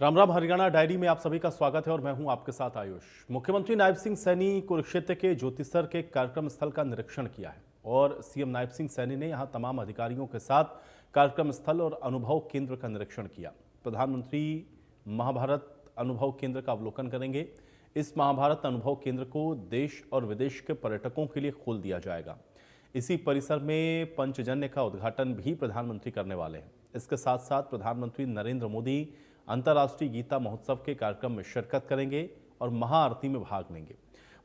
Ram Ram Haryana diary में आप सभी का स्वागत है और मैं हूं आपके साथ आयुष। मुख्यमंत्री नायब सिंह सैनी कुरुक्षेत्र के ज्योतिसर के कार्यक्रम स्थल का निरीक्षण किया है और सीएम नायब सिंह सैनी ने यहां तमाम अधिकारियों के साथ कार्यक्रम स्थल और अनुभव केंद्र का निरीक्षण किया। प्रधानमंत्री महाभारत अनुभव केंद्र का अवलोकन करेंगे। इस महाभारत अनुभव केंद्र को देश और विदेश के पर्यटकों के लिए खोल दिया जाएगा। इसी परिसर में पंचजन्य का उद्घाटन भी प्रधानमंत्री करने वाले हैं। इसके साथ साथ प्रधानमंत्री नरेंद्र मोदी अंतर्राष्ट्रीय गीता महोत्सव के कार्यक्रम में शिरकत करेंगे और महाआरती में भाग लेंगे।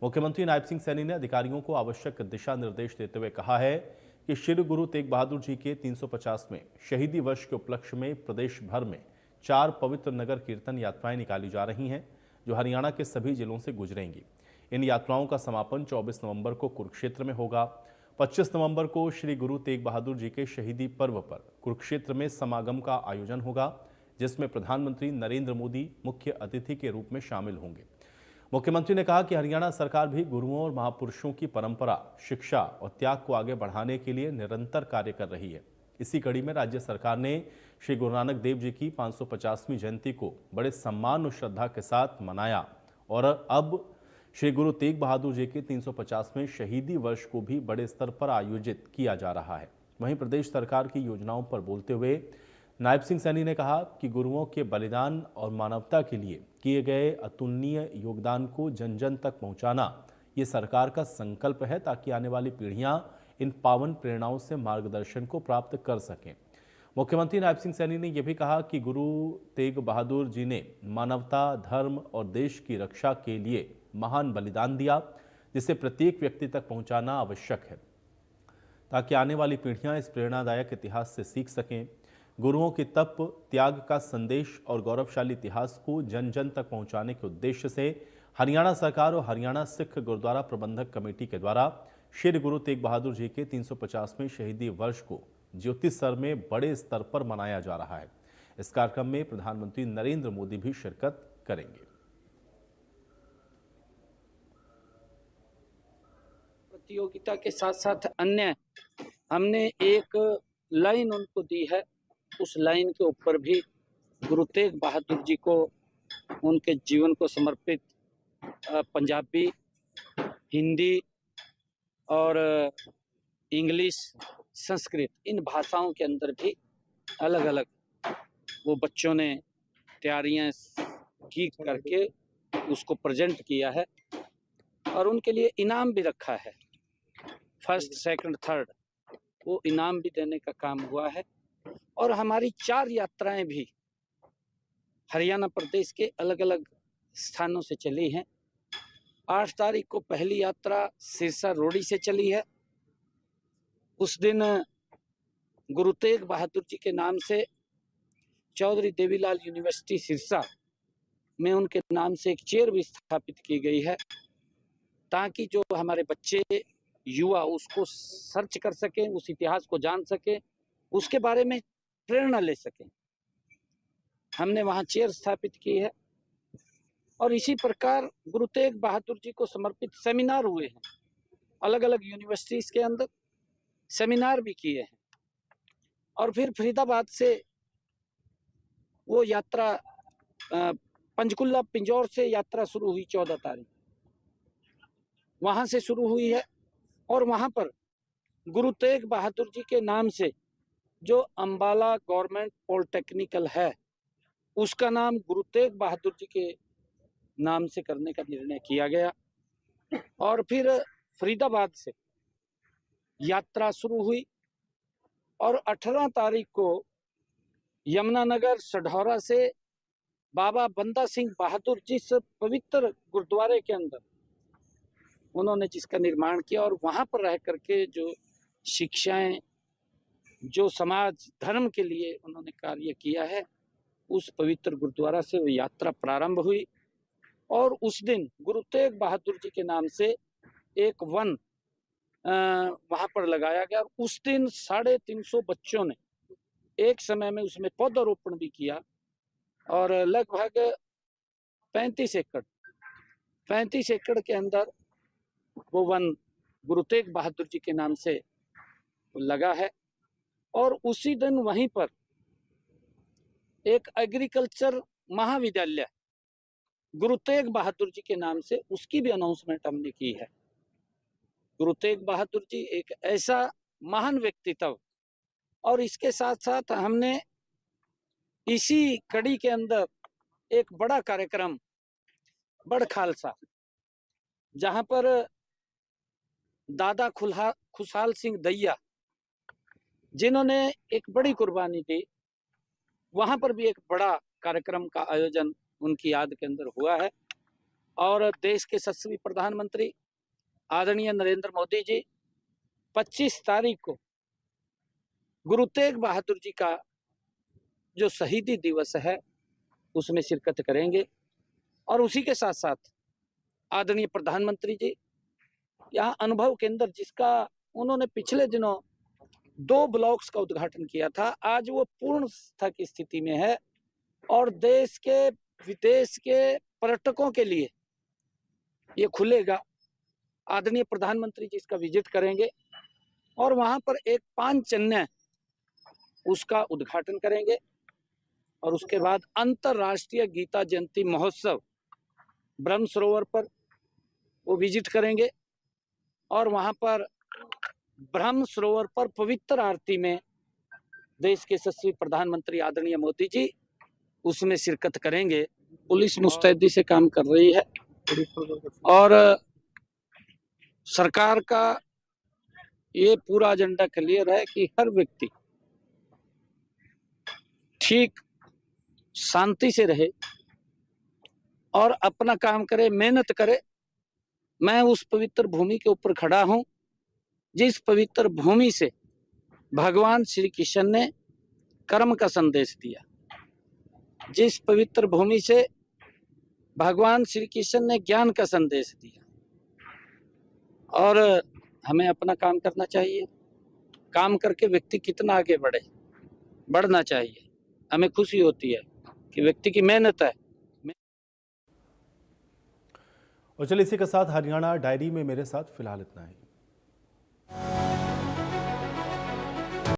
मुख्यमंत्री नायब सिंह सैनी ने अधिकारियों को आवश्यक दिशा निर्देश देते हुए कहा है कि श्री गुरु तेग बहादुर जी के 350वें शहीदी वर्ष के उपलक्ष्य में प्रदेश भर में 4 पवित्र नगर कीर्तन यात्राएं निकाली जा रही हैं, जो हरियाणा के सभी जिलों से गुजरेंगी। इन यात्राओं का समापन 24 नवंबर को कुरुक्षेत्र में होगा। 25 नवंबर को श्री गुरु तेग बहादुर जी के शहीदी पर्व पर कुरुक्षेत्र में समागम का आयोजन होगा, जिसमें प्रधानमंत्री नरेंद्र मोदी मुख्य अतिथि के रूप में शामिल होंगे। मुख्यमंत्री ने कहा कि हरियाणा सरकार भी गुरुओं और महापुरुषों की परंपरा, शिक्षा और त्याग को आगे बढ़ाने के लिए निरंतर कार्य कर रही है। इसी कड़ी में राज्य सरकार ने श्री गुरु नानक देव जी की 550वीं जयंती को बड़े सम्मान और श्रद्धा के साथ मनाया और अब श्री गुरु तेग बहादुर जी के 350वें शहीदी वर्ष को भी बड़े स्तर पर आयोजित किया जा रहा है। वहीं प्रदेश सरकार की योजनाओं पर बोलते हुए नायब सिंह सैनी ने कहा कि गुरुओं के बलिदान और मानवता के लिए किए गए अतुलनीय योगदान को जन जन तक पहुंचाना ये सरकार का संकल्प है, ताकि आने वाली पीढ़ियां इन पावन प्रेरणाओं से मार्गदर्शन को प्राप्त कर सकें। मुख्यमंत्री नायब सिंह सैनी ने यह भी कहा कि गुरु तेग बहादुर जी ने मानवता, धर्म और देश की रक्षा के लिए महान बलिदान दिया, जिसे प्रत्येक व्यक्ति तक पहुंचाना आवश्यक है, ताकि आने वाली पीढ़ियां इस प्रेरणादायक इतिहास से सीख सकें। गुरुओं की तप, त्याग का संदेश और गौरवशाली इतिहास को जन जन तक पहुंचाने के उद्देश्य से हरियाणा सरकार और हरियाणा सिख गुरुद्वारा प्रबंधक कमेटी के द्वारा श्री गुरु तेग बहादुर जी के 350वें शहीदी वर्ष को ज्योतिसर में बड़े स्तर पर मनाया जा रहा है। इस कार्यक्रम में प्रधानमंत्री नरेंद्र मोदी भी शिरकत करेंगे। प्रतियोगिता के साथ साथ अन्य हमने एक लाइन उनको दी है। उस लाइन के ऊपर भी गुरु तेग बहादुर जी को, उनके जीवन को समर्पित पंजाबी, हिंदी और इंग्लिश, संस्कृत, इन भाषाओं के अंदर भी अलग अलग वो बच्चों ने तैयारियां की करके उसको प्रेजेंट किया है और उनके लिए इनाम भी रखा है। फर्स्ट, सेकंड, थर्ड वो इनाम भी देने का काम हुआ है। और हमारी 4 यात्राएं भी हरियाणा प्रदेश के अलग अलग स्थानों से चली हैं। 8 तारीख को पहली यात्रा सिरसा रोडी से चली है। उस दिन गुरु तेग बहादुर जी के नाम से चौधरी देवीलाल यूनिवर्सिटी सिरसा में उनके नाम से एक चेयर भी स्थापित की गई है, ताकि जो हमारे बच्चे, युवा उसको सर्च कर सकें, उस इतिहास को जान सकें, उसके बारे में प्रेरणा ले सकें। हमने वहां चेयर स्थापित की है और इसी प्रकार गुरु तेग बहादुर जी को समर्पित सेमिनार हुए हैं। अलग अलग यूनिवर्सिटीज के अंदर सेमिनार भी किए हैं। और फिर फरीदाबाद से वो यात्रा पंचकुला पिंजौर से यात्रा शुरू हुई 14 तारीख, वहां से शुरू हुई है। और वहां पर गुरु तेग बहादुर जी के नाम से जो अंबाला गवर्नमेंट पॉलिटेक्निकल है, उसका नाम गुरु तेग बहादुर जी के नाम से करने का निर्णय किया गया। और फिर फरीदाबाद से यात्रा शुरू हुई और 18 तारीख को यमुनानगर सढौरा से बाबा बंदा सिंह बहादुर जिस पवित्र गुरुद्वारे के अंदर उन्होंने जिसका निर्माण किया और वहां पर रह करके जो शिक्षाएं, जो समाज धर्म के लिए उन्होंने कार्य किया है, उस पवित्र गुरुद्वारा से वो यात्रा प्रारंभ हुई। और उस दिन गुरु तेग बहादुर जी के नाम से एक वन वहां पर लगाया गया। और उस दिन 350 बच्चों ने एक समय में उसमें पौधारोपण भी किया और लगभग 35 एकड़ के अंदर वो वन गुरु तेग बहादुर जी के नाम से लगा है। और उसी दिन वहीं पर एक एग्रीकल्चर महाविद्यालय गुरु तेग बहादुर जी के नाम से उसकी भी अनाउंसमेंट हमने की है। गुरु तेग बहादुर जी एक ऐसा महान व्यक्तित्व, और इसके साथ साथ हमने इसी कड़ी के अंदर एक बड़ा कार्यक्रम बड़ खालसा, जहां पर दादा खुशहाल सिंह दैया जिन्होंने एक बड़ी कुर्बानी दी, वहां पर भी एक बड़ा कार्यक्रम का आयोजन उनकी याद के अंदर हुआ है। और देश के यशस्वी प्रधानमंत्री आदरणीय नरेंद्र मोदी जी 25 तारीख को गुरु तेग बहादुर जी का जो शहीदी दिवस है उसमें शिरकत करेंगे। और उसी के साथ साथ आदरणीय प्रधानमंत्री जी यहाँ अनुभव केंद्र, जिसका उन्होंने पिछले दिनों 2 ब्लॉक्स का उद्घाटन किया था, आज वो पूर्ण की स्थिति में है और देश के विदेश के पर्यटकों के लिए ये खुलेगा। आदरणीय प्रधानमंत्री जी इसका विजिट करेंगे और वहां पर एक पांचजन्य उसका उद्घाटन करेंगे। और उसके बाद अंतरराष्ट्रीय गीता जयंती महोत्सव ब्रह्म सरोवर पर वो विजिट करेंगे और वहां पर ब्रह्म सरोवर पर पवित्र आरती में देश के यशस्वी प्रधानमंत्री आदरणीय मोदी जी उसमें शिरकत करेंगे। पुलिस मुस्तैदी से काम कर रही है और सरकार का ये पूरा एजेंडा क्लियर है कि हर व्यक्ति ठीक शांति से रहे और अपना काम करे, मेहनत करे। मैं उस पवित्र भूमि के ऊपर खड़ा हूं जिस पवित्र भूमि से भगवान श्री कृष्ण ने कर्म का संदेश दिया, जिस पवित्र भूमि से भगवान श्री कृष्ण ने ज्ञान का संदेश दिया। और हमें अपना काम करना चाहिए। काम करके व्यक्ति कितना आगे बढ़ना चाहिए। हमें खुशी होती है कि व्यक्ति की मेहनत है। और चलिए इसी के साथ हरियाणा डायरी में मेरे साथ फिलहाल इतना ही।